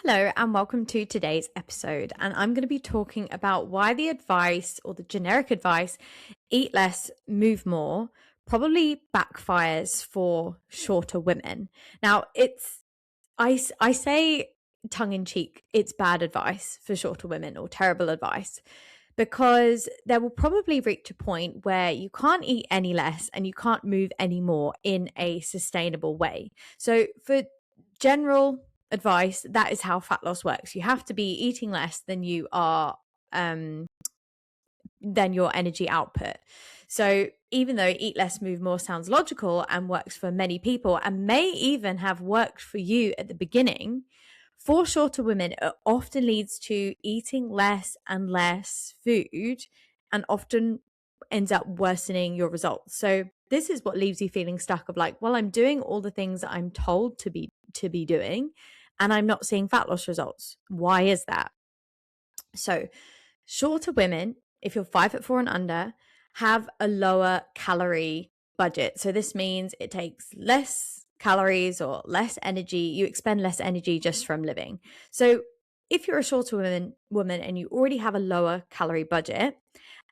Hello, and welcome to today's episode. And I'm going to be talking about why the advice or the generic advice, eat less, move more, probably backfires for shorter women. Now, I say tongue in cheek, it's bad advice for shorter women or terrible advice because there will probably reach a point where you can't eat any less and you can't move any more in a sustainable way. So, for general advice, that is how fat loss works. You have to be eating less than you are than your energy output. So even though eat less, move more sounds logical and works for many people and may even have worked for you at the beginning, for shorter women, it often leads to eating less and less food and often ends up worsening your results. So this is what leaves you feeling stuck of like, well, I'm doing all the things that I'm told to be doing and I'm not seeing fat loss results. Why is that? So shorter women, if you're 5'4" and under, have a lower calorie budget. So this means it takes less calories or less energy. You expend less energy just from living. So if you're a shorter woman and you already have a lower calorie budget,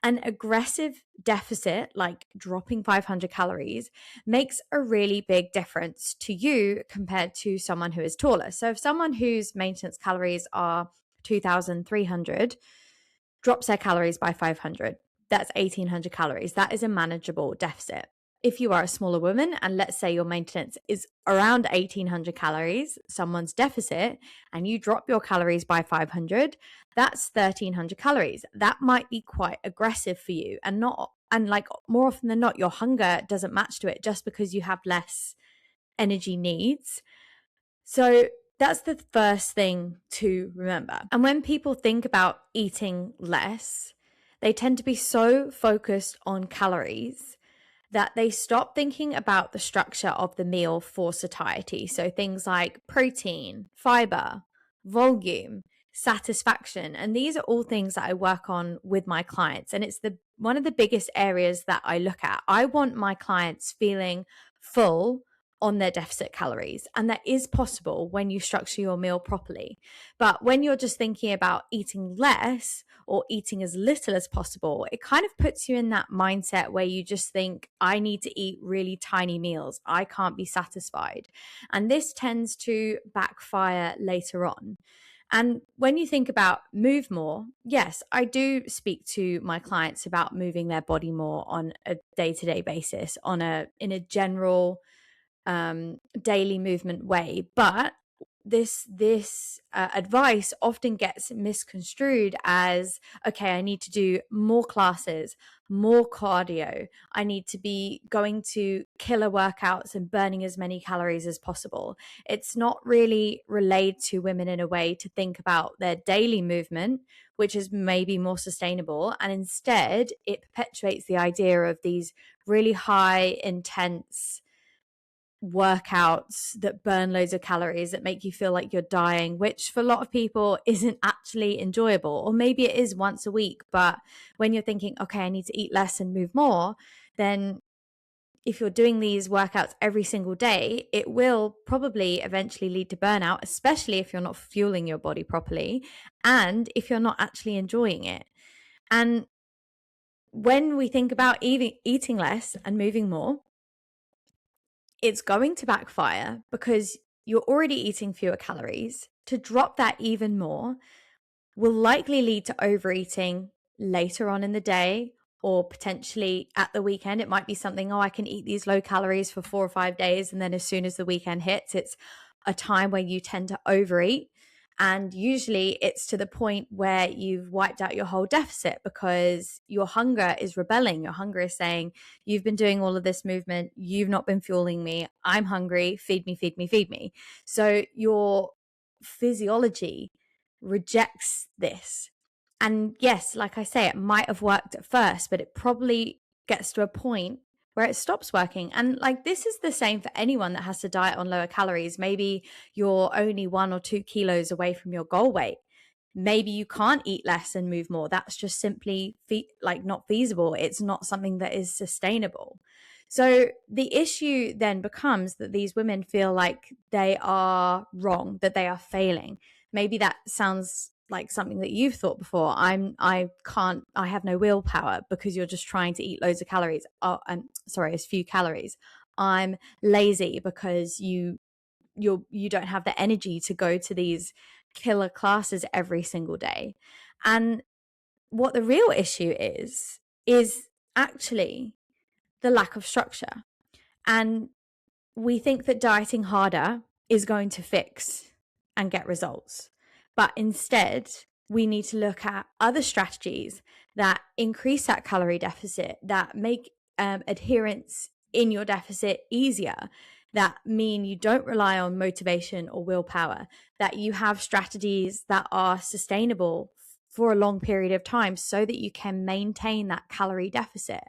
an aggressive deficit, like dropping 500 calories, makes a really big difference to you compared to someone who is taller. So if someone whose maintenance calories are 2,300 drops their calories by 500, that's 1,800 calories. That is a manageable deficit. If you are a smaller woman and let's say your maintenance is around 1,800 calories, someone's deficit, and you drop your calories by 500, that's 1,300 calories. That might be quite aggressive for you, and like more often than not, your hunger doesn't match to it just because you have less energy needs. So that's the first thing to remember. And when people think about eating less, they tend to be so focused on calories that they stop thinking about the structure of the meal for satiety. So things like protein, fiber, volume, satisfaction. And these are all things that I work on with my clients. And it's one of the biggest areas that I look at. I want my clients feeling full on their deficit calories. And that is possible when you structure your meal properly. But when you're just thinking about eating less or eating as little as possible, it kind of puts you in that mindset where you just think, I need to eat really tiny meals. I can't be satisfied. And this tends to backfire later on. And when you think about move more, yes, I do speak to my clients about moving their body more on a day-to-day basis, in a general daily movement way. But this advice often gets misconstrued as, okay, I need to do more classes, more cardio. I need to be going to killer workouts and burning as many calories as possible. It's not really relayed to women in a way to think about their daily movement, which is maybe more sustainable. And instead, it perpetuates the idea of these really high, intense workouts that burn loads of calories that make you feel like you're dying, which for a lot of people isn't actually enjoyable. Or maybe it is once a week, but when you're thinking, okay, I need to eat less and move more, then if you're doing these workouts every single day, it will probably eventually lead to burnout, especially if you're not fueling your body properly and if you're not actually enjoying it. And when we think about eating less and moving more, it's going to backfire because you're already eating fewer calories. To drop that even more will likely lead to overeating later on in the day or potentially at the weekend. It might be something, I can eat these low calories for 4 or 5 days. And then as soon as the weekend hits, it's a time where you tend to overeat. And usually it's to the point where you've wiped out your whole deficit because your hunger is rebelling. Your hunger is saying, you've been doing all of this movement. You've not been fueling me. I'm hungry. Feed me, feed me, feed me. So your physiology rejects this. And yes, like I say, it might have worked at first, but it probably gets to a point where it stops working. And like this is the same for anyone that has to diet on lower calories. Maybe you're only 1 or 2 kilos away from your goal weight. Maybe you can't eat less and move more. That's just simply not feasible. It's not something that is sustainable. So the issue then becomes that these women feel like they are wrong, that they are failing. maybe that sounds like something that you've thought before. I have no willpower, because you're just trying to eat loads of calories. As few calories. I'm lazy because you don't have the energy to go to these killer classes every single day. And what the real issue is actually the lack of structure. And we think that dieting harder is going to fix and get results. But instead, we need to look at other strategies that increase that calorie deficit, that make adherence in your deficit easier, that mean you don't rely on motivation or willpower, that you have strategies that are sustainable for a long period of time so that you can maintain that calorie deficit.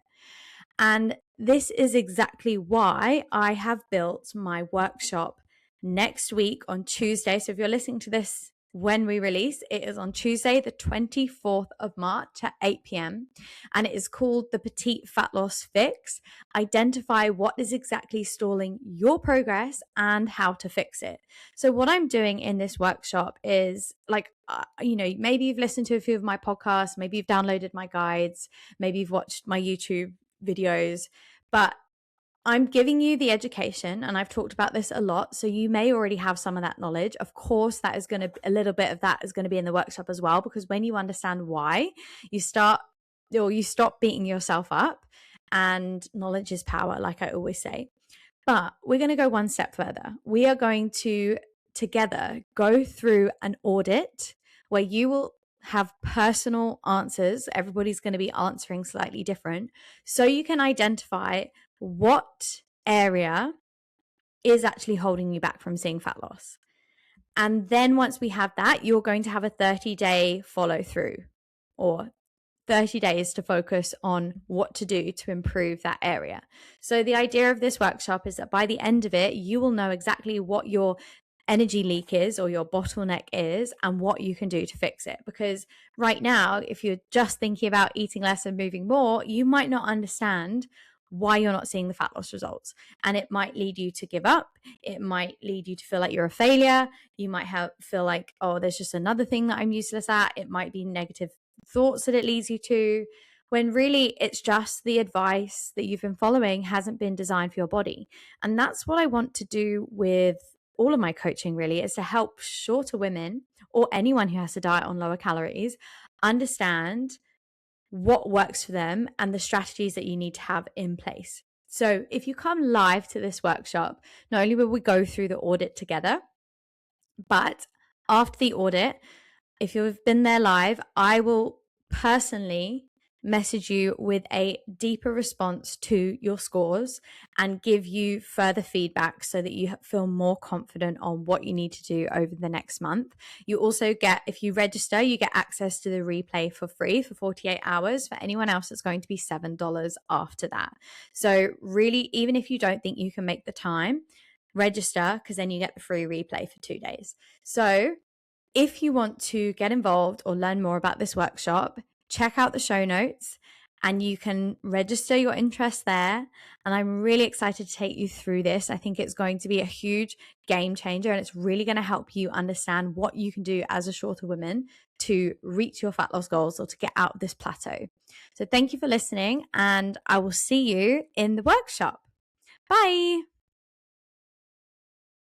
And this is exactly why I have built my workshop next week on Tuesday. So if you're listening to this when we release, it is on Tuesday, the 24th of March at 8 p.m. And it is called the Petite Fat Loss Fix. Identify what is exactly stalling your progress and how to fix it. So what I'm doing in this workshop is maybe you've listened to a few of my podcasts, maybe you've downloaded my guides, maybe you've watched my YouTube videos, but I'm giving you the education, and I've talked about this a lot, so you may already have some of that knowledge. Of course, a little bit of that is going to be in the workshop as well, because when you understand why, you stop beating yourself up, and knowledge is power, like I always say. But we're going to go one step further. We are going to together go through an audit where you will have personal answers. Everybody's going to be answering slightly different, so you can identify what area is actually holding you back from seeing fat loss. And then once we have that, you're going to have a 30-day follow through, or 30 days to focus on what to do to improve that area. So the idea of this workshop is that by the end of it, you will know exactly what your energy leak is, or your bottleneck is, and what you can do to fix it. Because right now, if you're just thinking about eating less and moving more, you might not understand why you're not seeing the fat loss results. And it might lead you to give up. It might lead you to feel like you're a failure. You might feel like, oh, there's just another thing that I'm useless at. It might be negative thoughts that it leads you to, when really it's just the advice that you've been following hasn't been designed for your body. And that's what I want to do with all of my coaching, really, is to help shorter women, or anyone who has to diet on lower calories, understand what works for them and the strategies that you need to have in place. So if you come live to this workshop, not only will we go through the audit together, but after the audit, if you've been there live, I will personally message you with a deeper response to your scores and give you further feedback so that you feel more confident on what you need to do over the next month. You also get, if you register, you get access to the replay for free for 48 hours. For anyone else, it's going to be $7 after that. So really, even if you don't think you can make the time, register, because then you get the free replay for 2 days. So if you want to get involved or learn more about this workshop, check out the show notes and you can register your interest there. And I'm really excited to take you through this. I think it's going to be a huge game changer, and it's really going to help you understand what you can do as a shorter woman to reach your fat loss goals, or to get out of this plateau. So thank you for listening, and I will see you in the workshop. Bye.